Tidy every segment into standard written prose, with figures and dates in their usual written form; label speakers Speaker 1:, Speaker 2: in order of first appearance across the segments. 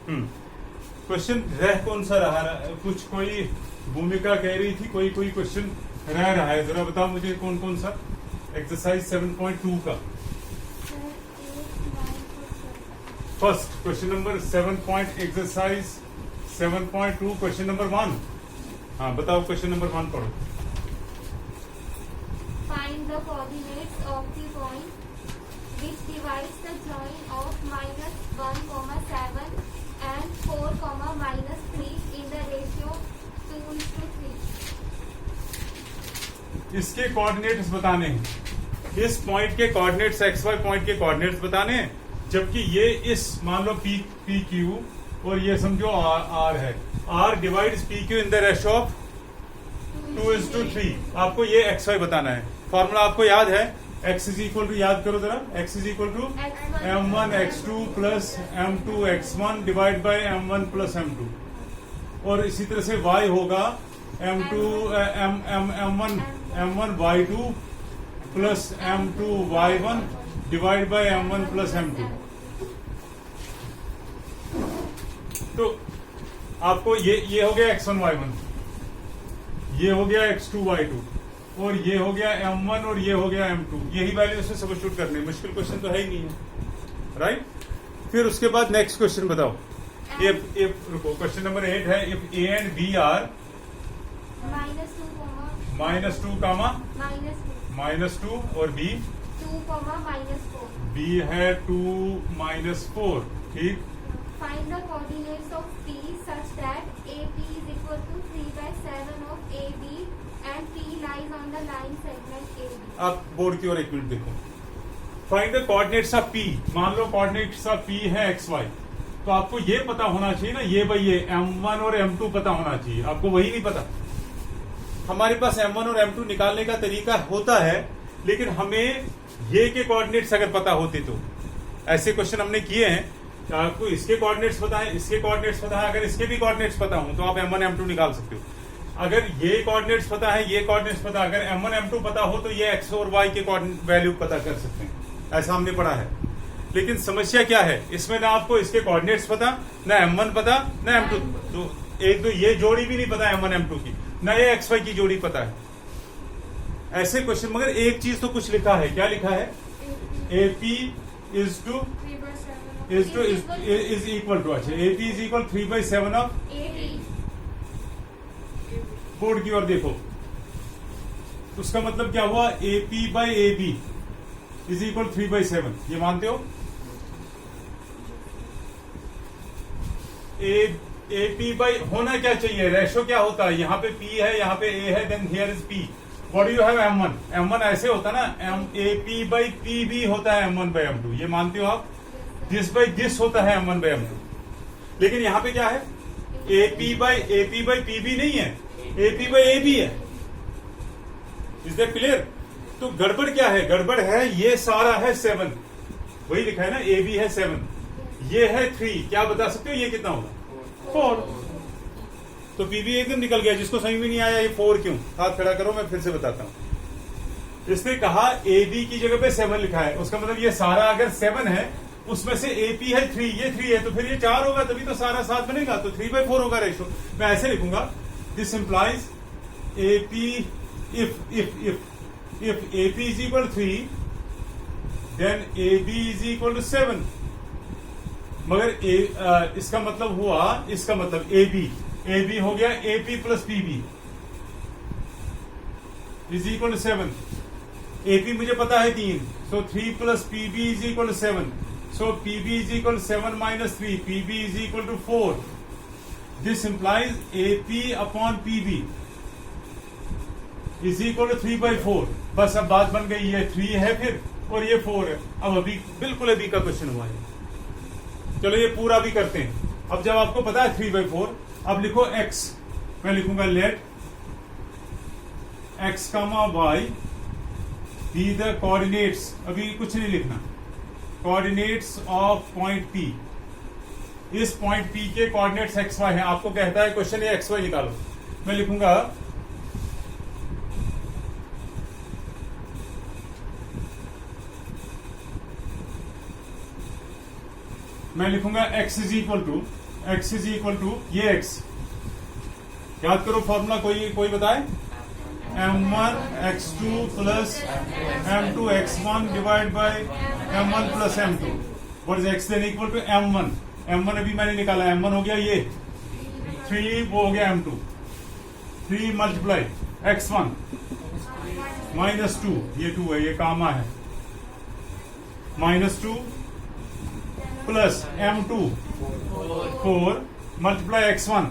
Speaker 1: Question रह कौन सा रहा? कुछ कोई भूमिका कह रही थी, कोई क्वेश्चन रह रहा है, जरा बताओ मुझे कौन कौन सा? एक्सरसाइज 7.2 का first question number 7 exercise 7.2 question number 1। हाँ बताओ, क्वेश्चन नंबर 1 पढ़ो।
Speaker 2: Find the coordinates of the point which divides the join of -1, 7 and 4, -3 in the ratio 2:3.
Speaker 1: इसके कोऑर्डिनेट्स बताने हैं, इस पॉइंट के कोऑर्डिनेट्स, एक्स वाई पॉइंट के कोऑर्डिनेट्स बताने हैं, जबकि ये इस मान लो पी क्यू और ये समझो आर है। R divides P Q in the ratio of 2:3। आपको ये एक्स वाई बताना है। फॉर्मूला आपको याद है, x इज इक्वल टू, याद करो जरा, x is equal to m1 x2 plus m2 x1 divide by m1 plus m2। और इसी तरह से y होगा m1 y2 plus m2 y1 divide by m1 plus m2। तो आपको ये हो गया x1 y1, ये हो गया x2 y2 और ये हो गया m1 और ये हो गया m2। यही वैल्यू से सब्स्टिट्यूट करनी, मुश्किल क्वेश्चन तो है ही नहीं है, राइट? फिर उसके बाद नेक्स्ट क्वेश्चन बताओ। इफ रुको, क्वेश्चन नंबर 8 है, if a and b are -2 और b
Speaker 2: 2,
Speaker 1: b है 2 -4, ठीक।
Speaker 2: Find the coordinates of P such that AP is equal to 3/7 of AB and P lies on the line segment AB.
Speaker 1: आप board की ओर एक minute देखो। Find the coordinates of P। मान लो coordinates of P है XY, तो आपको ये पता होना चाहिए ना, ये भाई ये M1 और M2 पता होना चाहिए। आपको वही नहीं पता। हमारे पास M1 और M2 निकालने का तरीका होता है, लेकिन हमें ये के कोऑर्डिनेट्स अगर पता होते तो, ऐसे क्वेश्चन हमने किए हैं। आपको इसके कोऑर्डिनेट्स पता है, इसके कोऑर्डिनेट्स पता है, अगर इसके भी कोऑर्डिनेट्स पता हो तो आप M1 M2 निकाल सकते हो। अगर ये कोऑर्डिनेट्स पता है, ये कोऑर्डिनेट्स पता, अगर M1 M2 पता हो तो ये x और y के वैल्यू पता कर सकते हैं। ऐसा हमने पढ़ा है। लेकिन समस्या क्या है, इसमें ना आपको इसके कोऑर्डिनेट्स पता, ना M1 पता, ना M2। तो एक तो ये जोड़ी भी नहीं पता M1 M2 की, ना ये XY की जोड़ी पता है। ऐसे क्वेश्चन, मगर एक चीज तो कुछ लिखा है। क्या लिखा है? AP is equal to, अच्छा AP is equal 3/7 of board की ओर देखो। उसका मतलब क्या हुआ? AP by AB is equal 3/7। ये मानते हो? AP by होना क्या चाहिए? रेशो क्या होता है? यहाँ पे P है, यहाँ पे A है, then here is P। What do you have? M1 ऐसे होता ना, AP by PB होता है M1 by M2। ये मानते हो आप? दिस बाई दिस होता है M1 by M2। लेकिन यहाँ पे क्या है? AP by PB नहीं है, AP by AB है। Is that clear? तो गड़बड़ क्या है? गड़बड़ है ये सारा है 7, वही लिखा है ना, AB है 7, ये है 3। क्या बता सकते हो ये कितना होगा? 4। तो PB एकदम निकल गया। जिसको समझ में नहीं आया ये 4 क्यों, हाथ खड़ा करो, मैं फिर से बताता हूं। इसने कहा AB की जगह पे 7 लिखा है, उसका मतलब ये सारा अगर 7 है, उसमें से AP है 3, ये 3 है, तो फिर ये 4 होगा, तभी तो सारा 7 बनेगा। तो 3/4 होगा रेशो। मैं ऐसे लिखूंगा, this implies AP if AP is equal to 3, then AB is equal to 7। मगर इसका मतलब हुआ, इसका मतलब AB हो गया AP plus PB is equal to 7। AP मुझे पता है 3, so 3 plus PB is equal to 7। So PB is equal to 7 minus 3. PB is equal to 4. This implies AP upon PB is equal to 3/4। बस अब बात बन गई, ये 3 है फिर और ये 4 है। अब अभी बिल्कुल अभी का क्वेश्चन हुआ है। चलो ये पूरा भी करते हैं। अब जब आपको पता है 3/4, अब लिखो x। मैं लिखूंगा let x, y be the coordinates। अभी कुछ नहीं लिखना। Coordinates of point P। इस पॉइंट P के कोऑर्डिनेट्स XY हैं। आपको कहता है क्वेश्चन ये XY निकालो। मैं लिखूंगा x is equal to x is equal to ये x, याद करो फॉर्मूला, कोई बताए, m1 x2 plus m2 x1 divide by m1 plus m2, what is x then equal to m1 अभी मैंने निकाला, m1 हो गया ये 3, वो हो गया m2, 3 मल्टीप्लाई x1 माइनस 2, ये 2 है, ये कामा है, minus 2 plus m2 4 multiply x1,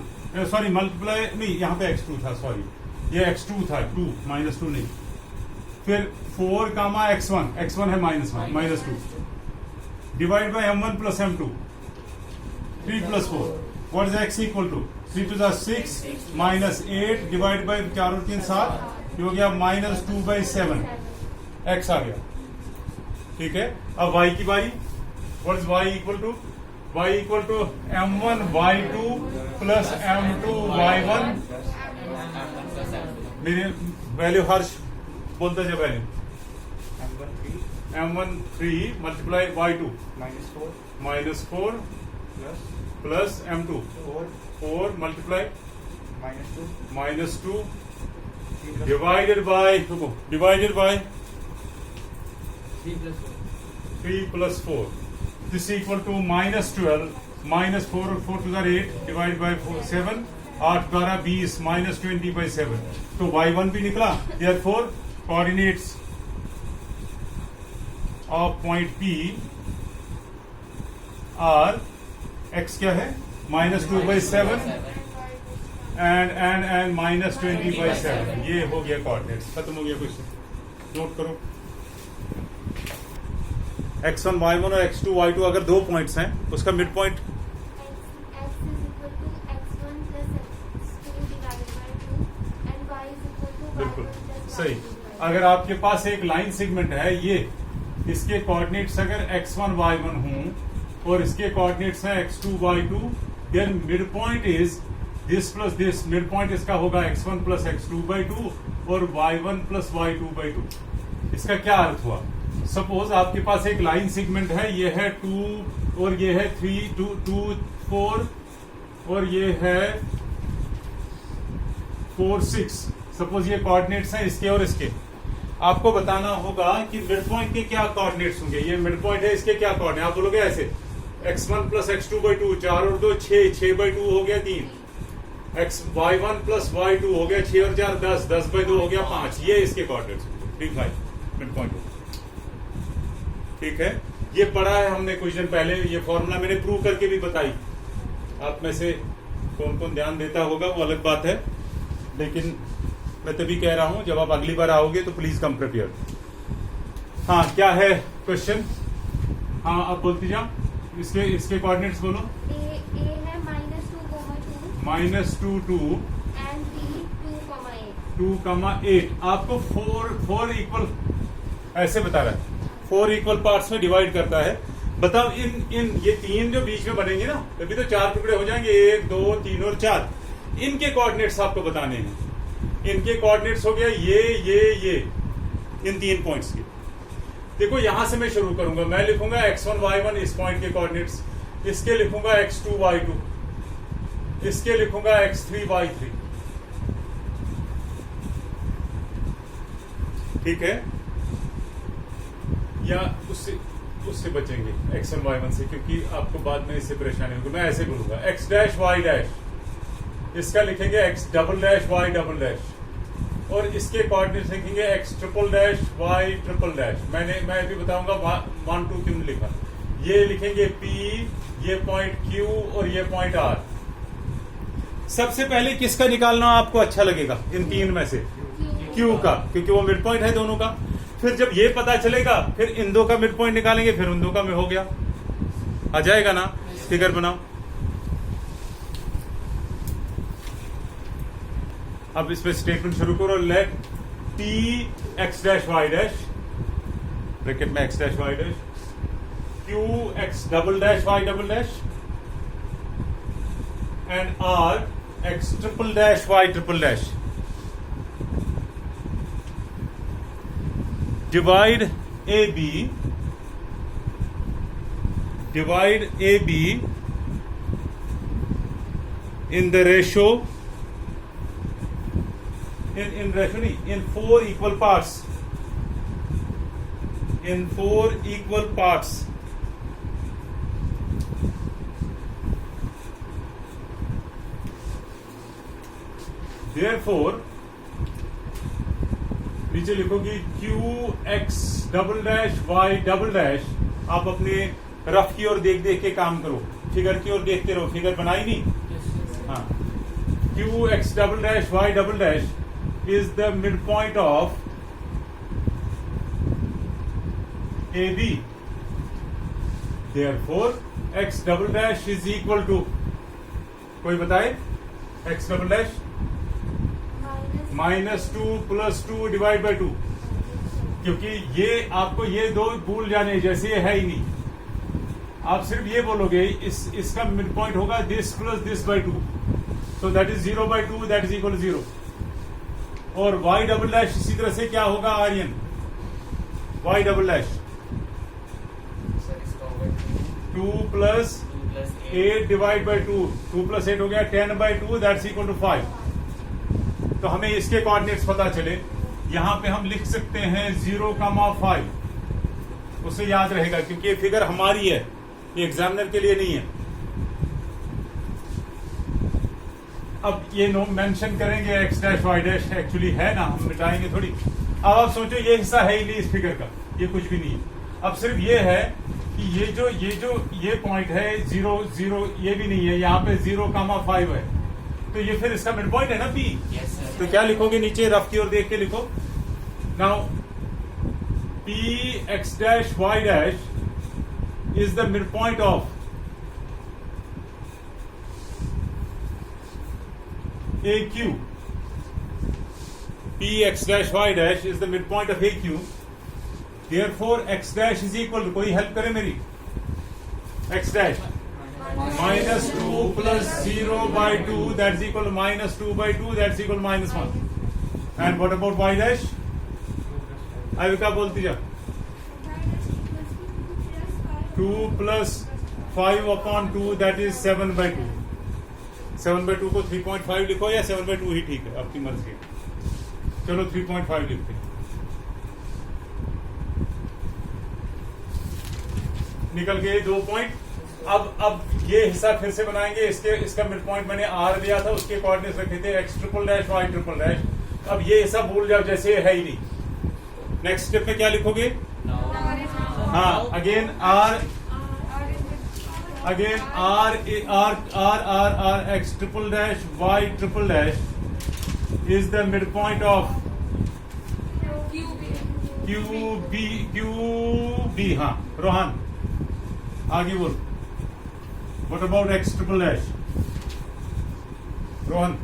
Speaker 1: sorry multiply नहीं, यहाँ पे x2 था, सॉरी ये x2 था, 2 माइनस 2 नहीं, फिर 4 कामा x1 है minus 1 minus 2 divide by m1 plus m2, 3 plus 4, what is x equal to 3 to 6 minus 8 divide by 4 और 3 7, ये हो गया माइनस 2/7, x आ गया, ठीक है। अब y की बारी, what is y equal to, y equal to m1 y2 plus m2 y1, मेरे वैल्यू हर्ष बोलते जा value, m1 3 multiply y2 minus 4 plus m2 4 multiply minus 2 divided by 3 plus 4, this equal to minus 12, minus 4 और 4 to 8 divide bye 7, 8 12 20 minus 20/7, तो y1 भी निकला, therefore coordinates of point P are x क्या है, minus 2/7 and minus 20/7, ये हो गया coordinates, खत्म हो गया क्वेश्चन, नोट करो। x1 y1 और x2 y2 अगर 2 पॉइंट्स हैं, उसका मिड पॉइंट बिल्कुल सही। अगर आपके पास एक लाइन सेगमेंट है, ये इसके कोऑर्डिनेट्स अगर x1 y1 हों और इसके कोऑर्डिनेट्स हैं x2 y2, then mid point is this plus this, mid point इसका होगा x1 प्लस x2/2 और y1 प्लस y2/2। इसका क्या अर्थ हुआ, सपोज आपके पास एक लाइन सेगमेंट है, ये है 2 और ये है 3 2 4 और ये है 4 6, सपोज ये कोऑर्डिनेट्स हैं इसके और इसके, आपको बताना होगा कि मिड पॉइंट के क्या कोऑर्डिनेट्स होंगे, ये मिड पॉइंट है, इसके क्या कोऑर्डिनेट, आप बोलोगे ऐसे x1 प्लस x2/2, 4 और 2 6, 6/2 हो गया 3, y1 प्लस y2 हो गया 6 और 4 10, 10/2 हो गया 5, ये इसके कोऑर्डिनेट्स, 3 5 मिड पॉइंट, ठीक है। ये पढ़ा है हमने कुछ दिन पहले, ये फॉर्मूला मैंने प्रूव करके भी बताई, आप में से कौन कौन ध्यान देता होगा वो अलग बात है, लेकिन मैं तभी कह रहा हूं जब आप अगली बार आओगे तो प्लीज कम प्रिपेयर। हाँ, क्या है क्वेश्चन, हाँ आप बोलती जाओ, इसके कोऑर्डिनेट्स बोलो।
Speaker 2: ए है
Speaker 1: -2 2
Speaker 2: एंड बी 2,8
Speaker 1: 2,8, आपको 4 इक्वल ऐसे बता रहा है, 4 इक्वल पार्ट्स में डिवाइड करता है। बताओ इन ये 3 जो बीच में बनेंगे ना, तभी तो 4 टुकड़े हो जाएंगे, 1 2 3 और 4, इनके कोऑर्डिनेट्स आपको बताने हैं। इनके कोऑर्डिनेट्स हो गया ये इन 3 पॉइंट्स के। देखो यहां से मैं शुरू करूंगा, मैं लिखूंगा x1 y1 इस पॉइंट के कोऑर्डिनेट्स, इसके लिखूंगा x2 y2, इसके लिखूंगा x3 y3, ठीक है, या उससे बचेंगे x1 y1 से, क्योंकि आपको बाद में इससे परेशानी होगी। मैं ऐसे बोलूंगा x डैश y डैश, इसका लिखेंगे x double dash y double dash, और इसके कोऑर्डिनेट्स लिखेंगे x triple dash y triple dash. मैं भी बताऊंगा 1 2 क्यों लिखा, ये लिखेंगे P, ये पॉइंट Q और ये पॉइंट R। सबसे पहले किसका निकालना आपको अच्छा लगेगा इन 3 में से, Q का, क्योंकि वो मिड पॉइंट है दोनों का। फिर जब ये पता चलेगा, फिर इन 2 का मिड पॉइंट निकालेंगे, फिर उन 2 का में हो गया, आ जाएगा ना। फिगर बनाओ, अब इसमें स्टेटमेंट शुरू करो, let T x dash y dash, bracket में x dash y dash, Q x double dash y double dash and R x triple dash y triple dash. divide AB in the ratio in ratio नहीं, in 4 equal parts, in 4 equal parts. Therefore नीचे लिखोगी QX double dash Y double dash. आप अपने rough की ओर देख देख के काम करो, फिगर की ओर देखते रहो. फिगर बनाई नहीं? हाँ. QX double dash Y double dash is the midpoint of AB. Therefore, X double dash is equal to, कोई बताए? X double dash minus 2 plus 2 divide by 2. क्योंकि ये आपको ये दो भूल जाने, जैसे ये है ही नहीं. आप सिर्फ ये बोलोगे इसका मिड पॉइंट होगा this plus this by 2, so that is 0 by 2, that is equal 0. और y डबल डैश इसी तरह से क्या होगा Aryan? y double dash 2 plus 8 divide by 2, 2 plus 8 हो गया 10 by 2, that is equal to 5. तो हमें इसके कोऑर्डिनेट्स पता चले. यहां पे हम लिख सकते हैं 0,5. उससे याद रहेगा क्योंकि ये फिगर हमारी है, ये एग्जामिनर के लिए नहीं है. अब ये नो मेंशन करेंगे x dash y dash, actually है ना, हम मिटाएंगे थोड़ी. अब आप सोचो ये हिस्सा है ही नहीं इस फिगर का, ये कुछ भी नहीं है. अब सिर्फ ये है कि ये पॉइंट है 0 0, ये भी नहीं है. यहाँ पे 0,5 है, तो ये फिर इसका मिड पॉइंट है ना P. तो क्या लिखोगे नीचे? रफ की ओर देख के लिखो. Now P x dash y dash is the midpoint of AQ. P x dash y dash is the midpoint of AQ. Therefore x dash is equal to, कोई हेल्प करे मेरी? X dash minus 2 plus 0 by 2, that's equal to minus 2 by 2, that's equal to minus 1. And what about y dash? Avika बोलती जा. 2 plus 5 upon 2, that is 7 by 2. 7 by 2 को 3.5 लिखो या 7 by 2 ही ठीक है, आपकी मर्जी है. चलो 3.5 लिखते हैं. निकल गए 2 पॉइंट. अब ये हिस्सा फिर से बनाएंगे. इसका मिड पॉइंट मैंने R दिया था, उसके कोऑर्डिनेट्स रखे थे x triple dash y triple dash. अब ये हिस्सा भूल जाओ, जैसे है ही नहीं. नेक्स्ट स्टेप में क्या लिखोगे? हाँ, again R x triple dash y triple dash is the mid point of QB. हाँ रोहन आगे बोल. What about x triple dash? Rohan,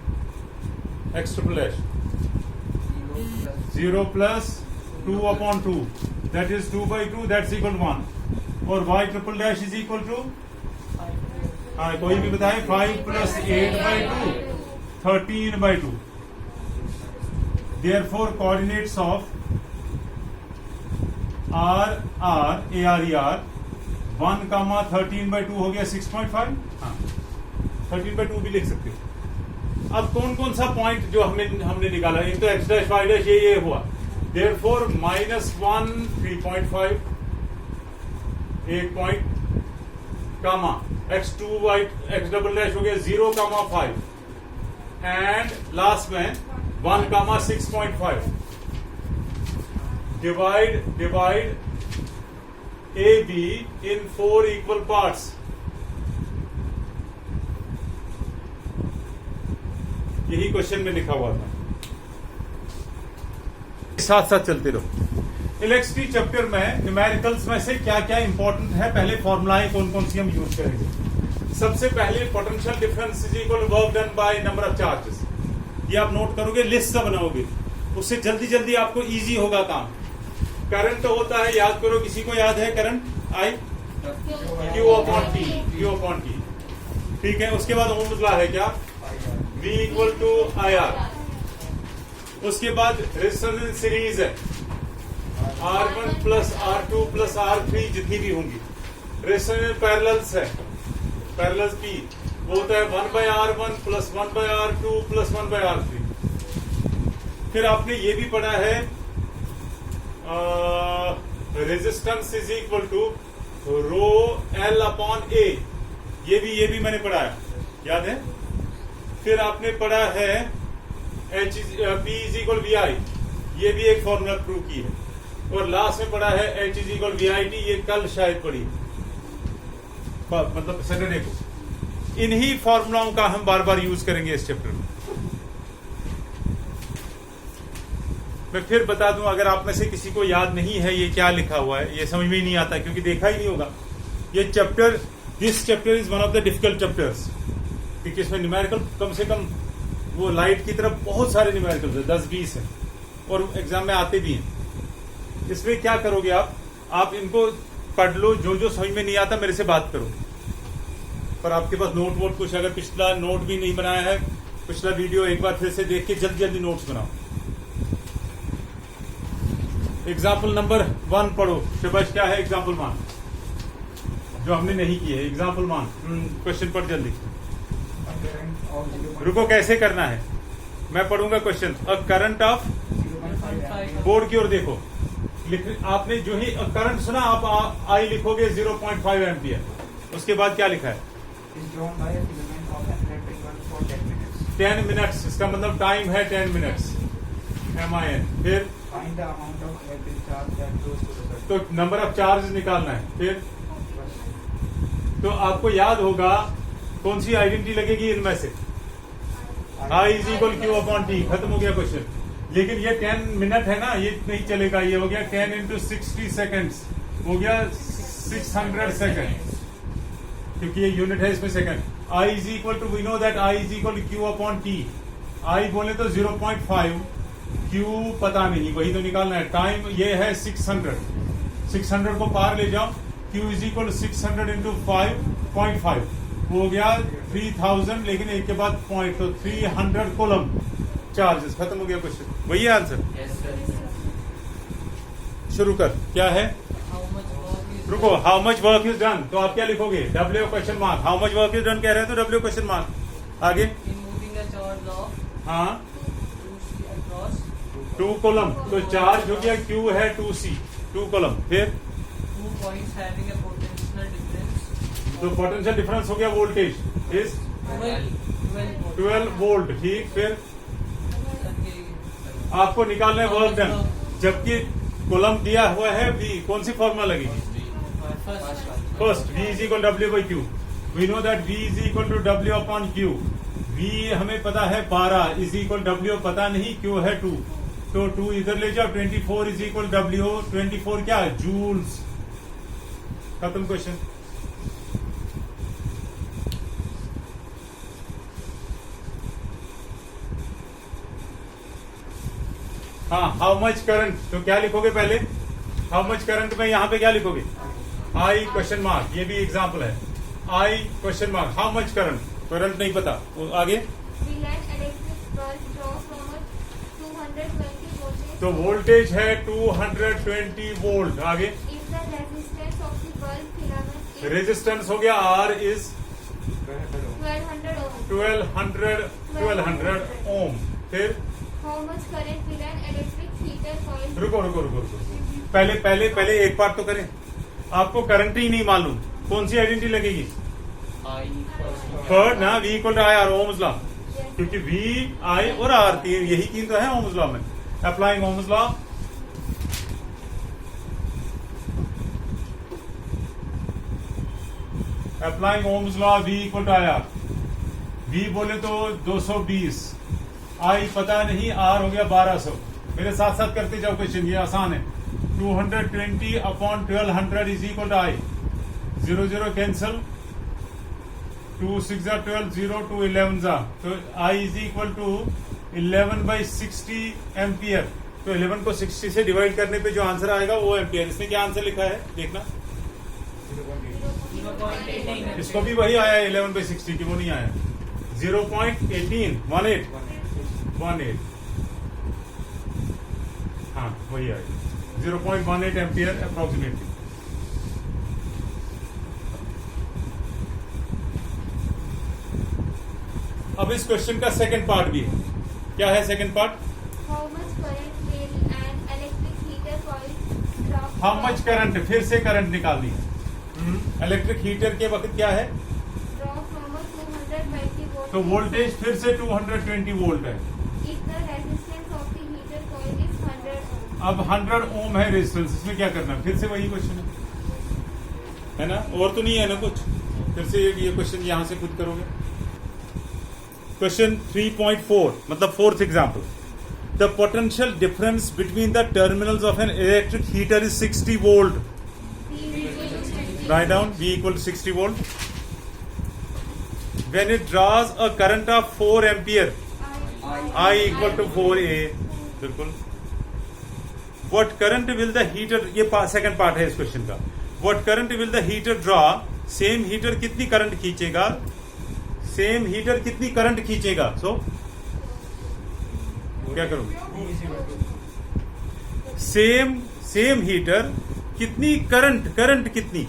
Speaker 1: x triple dash 0 plus 2 upon 2, that is 2 by 2, that's equal to 1. और y triple dash is equal to, हाँ कोई भी बताए? 5 plus 8 by 2, 13 by 2. Therefore coordinates of AR 1, 13 by 2 हो गया 6.5. हाँ 13 by 2 भी लिख सकते हो. अब कौन कौन सा पॉइंट जो हमने निकाला? एक तो x डैश y डैश ये हुआ. Therefore -1 3.5 एक पॉइंट, कामा x डबल डैश हो गया 0,5 एंड लास्ट में 1, 6.5. Divide AB in 4 equal parts. यही क्वेश्चन में लिखा हुआ था. साथ साथ चलते रहो. इलेक्ट्रिसिटी चैप्टर में न्यूमेरिकल्स में से क्या क्या इंपॉर्टेंट है, पहले फॉर्मुलाएं कौन कौन सी हम यूज करेंगे. सबसे पहले potential difference is equal to work done by number of charges. ये आप नोट करोगे, लिस्ट सा बनाओगे, उससे जल्दी जल्दी आपको इजी होगा काम. करंट तो होता है, याद करो, किसी को याद है current? I Q upon T. ठीक है. उसके बाद ओम्स लॉ है क्या? V equal to IR. उसके बाद रेजोनेंस सीरीज है R1 plus R2 plus R3 जितनी भी होंगी. रेजोनेंस पैरेलल्स है, पैरेलल्स P. वो होता है 1/R1 plus 1/R2 plus 1/R3। फिर आपने ये भी पढ़ा है resistance is equal to rho L upon A, ये भी मैंने पढ़ा है, याद है। फिर आपने पढ़ा है P इज इक्वल VI, ये भी एक फॉर्मूला प्रूव की है। और लास्ट में पढ़ा है H इज इक्वल VIT, ये कल शायद पढ़ी, मतलब सैटरडे को। इन्हीं फॉर्मूलाओं का हम बार बार यूज करेंगे इस चैप्टर में। मैं फिर बता दूं, अगर आप में से किसी को याद नहीं है ये क्या लिखा हुआ है, ये समझ में ही नहीं आता क्योंकि देखा ही नहीं होगा ये chapter. This chapter is one of the difficult chapters, क्योंकि इसमें न्यूमेरिकल कम से कम वो लाइट की तरफ बहुत सारे न्यूमेरिकल है, 10-20 है, और एग्जाम में आते भी हैं। इसमें क्या करोगे आप इनको पढ़ लो, जो समझ में नहीं आता मेरे से बात करो। पर आपके पास नोट वोट कुछ, अगर पिछला नोट भी नहीं बनाया है, पिछला वीडियो एक बार फिर से देख के जल्दी जल्दी नोट्स बनाओ। एग्जाम्पल नंबर 1 पढ़ो। शिबाश, क्या है एग्जाम्पल मान जो हमने नहीं की है? एग्जाम्पल मान क्वेश्चन पढ़ जल्दी। रुको, कैसे करना है मैं पढ़ूंगा question. A current of, board की ओर देखो, आपने जो ही करंट सुना आप आई लिखोगे 0.5 एम्पियर। उसके बाद क्या लिखा है? 10 मिनट्स, इसका मतलब टाइम है 10 मिनट्स, MIN। फिर तो नंबर ऑफ चार्ज निकालना है। फिर तो आपको याद होगा कौन सी आइडेंटिटी लगेगी इनमें से? I is equal Q upon T। खत्म हो गया क्वेश्चन। लेकिन ये 10 मिनट है ना, ये नहीं चलेगा। ये हो गया 10 into 60 सेकेंड्स, हो गया 600 सेकेंड, क्योंकि ये यूनिट है इसमें second. I is equal to, we know that I is equal to Q upon T। I बोले तो 0.5, Q पता नहीं, वही तो निकालना है। टाइम ये है 600, 600 को पार ले जाओ। Q इज इक्वल 600 इंटू 5.5 हो गया 3000, लेकिन एक के बाद पॉइंट, तो 300 कोलम चार्जेस। खत्म हो गया क्वेश्चन, वही है आंसर। शुरू कर, क्या है? रुको, how much work is done, तो आप क्या लिखोगे? W question mark. How much work is done कह रहे हैं तो W क्वेश्चन मार्क। आगे, हाँ 2 कोलम, तो चार्ज हो गया Q है 2C, 2 कोलम। फिर
Speaker 3: 2 points having a potential difference,
Speaker 1: तो पोटेंशियल डिफरेंस हो गया वोल्टेज इज 12 वोल्ट। ठीक, फिर आपको निकालना है वर्क डन, जबकि कोलम दिया हुआ है V, कौन सी फॉर्मूला लगेगी? First, V is equal W by Q। We know that V is equal to W upon Q। V हमें पता है 12 इज इक्वल W पता नहीं, Q है 2, तो 2 इधर ले जाओ। 24 इज इक्वल W, 24 क्या है? जूल्स। खत्म क्वेश्चन। हाँ, हाउ मच करंट, तो क्या लिखोगे पहले? हाउ मच करंट में यहाँ पे क्या लिखोगे? I क्वेश्चन मार्क, ये भी एग्जाम्पल है। I question mark, how much current, current नहीं पता। आगे, तो वोल्टेज है 220 वोल्ट। आगे, रेजिस्टेंस हो गया R इज 1200 ओम। फिर रुको, पहले एक पार्ट तो करें। आपको करंट ही नहीं मालूम, कौन सी आइडेंटिटी लगेगी? थर्ड ना, V equal to I R, Ohm's law, क्योंकि V, I और R तीन, यही तीन तो है ओम्स लॉ में। Applying Ohm's law, applying Ohm's law, V equal to I R। V बोले तो 220, I पता नहीं, R हो गया 1200। मेरे साथ साथ करते जाओ क्वेश्चन, ये आसान है। 220 अपॉन 1200 is equal to I, 0 0 cancel, 2 6 12, 0 2 11 जा, तो I is equal to 11/60 ampere. तो 11 को 60 से डिवाइड करने पे जो आंसर आएगा वो एम्पियर। इसने क्या आंसर लिखा है देखना, इसको भी वही आया है 11/60 की, वो नहीं आया 0.18 हाँ वही आया 0.18 एम्पियर अप्रोक्सीमेटली। अब इस क्वेश्चन का सेकंड पार्ट भी है। क्या है second part?
Speaker 2: How much current will an electric heater coil drop?
Speaker 1: How much current, फिर से करंट निकालनी है। इलेक्ट्रिक हीटर के वक्त क्या है?
Speaker 2: Drop from a 220 volt.
Speaker 1: तो वोल्टेज फिर से 220 वोल्ट है।
Speaker 2: If the resistance of the heater coil is 100 ohm.
Speaker 1: अब 100 ओम है रेजिस्टेंस, इसमें क्या करना है? फिर से वही क्वेश्चन है ना? और तो नहीं है ना कुछ? फिर से ये क्वेश्चन यहां से खुद करोगे। क्वेश्चन 3.4 मतलब fourth example. The potential difference between the terminals of an electric heater is 60 volt. Write down V equal to 60 volt. When it draws a current of 4 ampere, I equal to 4A. बिल्कुल। What current will the heater, ये second part है इस question का। What current will the heater draw? Same heater कितनी current खींचेगा? Same heater कितनी current खींचेगा? सो क्या करोगे? सेम हीटर कितनी करंट कितनी?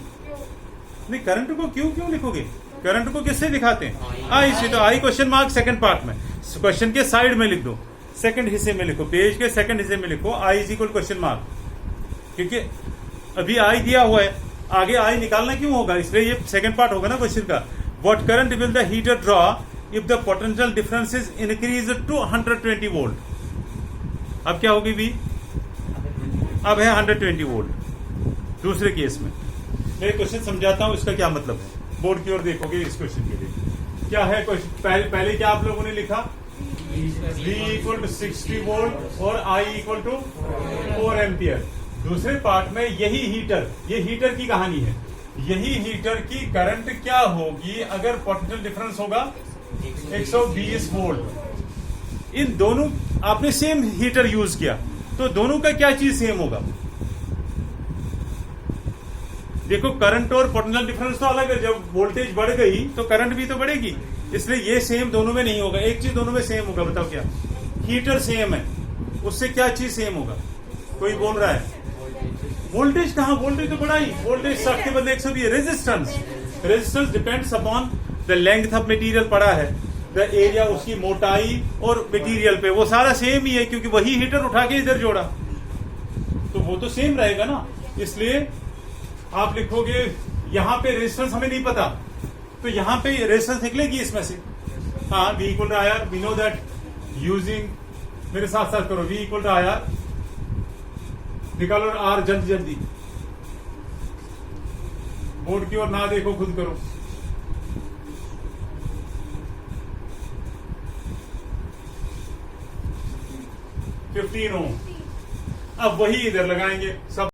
Speaker 1: नहीं, करंट को क्यों लिखोगे? करंट को किससे दिखाते हैं? आई से। तो आई क्वेश्चन मार्क सेकंड पार्ट में, क्वेश्चन के साइड में लिख दो, सेकंड हिस्से में लिखो, पेज के सेकंड हिस्से में लिखो I is equal question mark, क्योंकि अभी आई दिया हुआ है, आगे आई निकालना क्यों होगा? इसलिए ये सेकंड पार्ट होगा ना क्वेश्चन का। What current will the heater draw if the potential difference is increase to 120 volt. अब क्या होगी भी? अब है 120 वोल्ट। दूसरे केस में मैं क्वेश्चन समझाता हूं, इसका क्या मतलब है। बोर्ड की ओर देखोगे इस क्वेश्चन के लिए क्या है क्वेश्चन। पहले क्या आप लोगों ने लिखा? V इक्वल टू 60 वोल्ट और I इक्वल टू 4 एम्पियर। दूसरे पार्ट में यही हीटर, ये हीटर की कहानी है। यही हीटर की करंट क्या होगी अगर पोटेंशियल डिफरेंस होगा 120 वोल्ट। इन दोनों आपने सेम हीटर यूज किया, तो दोनों का क्या चीज सेम होगा? देखो, करंट और पोटेंशियल डिफरेंस तो अलग है। जब वोल्टेज बढ़ गई तो करंट भी तो बढ़ेगी, इसलिए ये सेम दोनों में नहीं होगा। एक चीज दोनों में सेम होगा, बताओ क्या? हीटर सेम है, उससे क्या चीज सेम होगा? कोई बोल रहा है? वोल्टेज कहां? वोल्टेज तो बढ़ा ही, वोल्टेज 60 के बदले 120। Resistance depends upon the length of material पड़ा है, द एरिया, उसकी मोटाई और मटेरियल पे, वो सारा सेम ही है, क्योंकि वही हीटर उठा के इधर जोड़ा, तो वो तो सेम रहेगा ना। इसलिए आप लिखोगे, यहां पे रेजिस्टेंस हमें नहीं पता, तो यहां पे रेजिस्टेंस निकलेगी इसमें से। हाँ, V equal to IR, we know that using, मेरे साथ साथ करो, V इक्वल टू IR निकालो, R जल्दी बोर्ड की ओर ना देखो, खुद करो। $15 ओम। अब वही इधर लगाएंगे सब।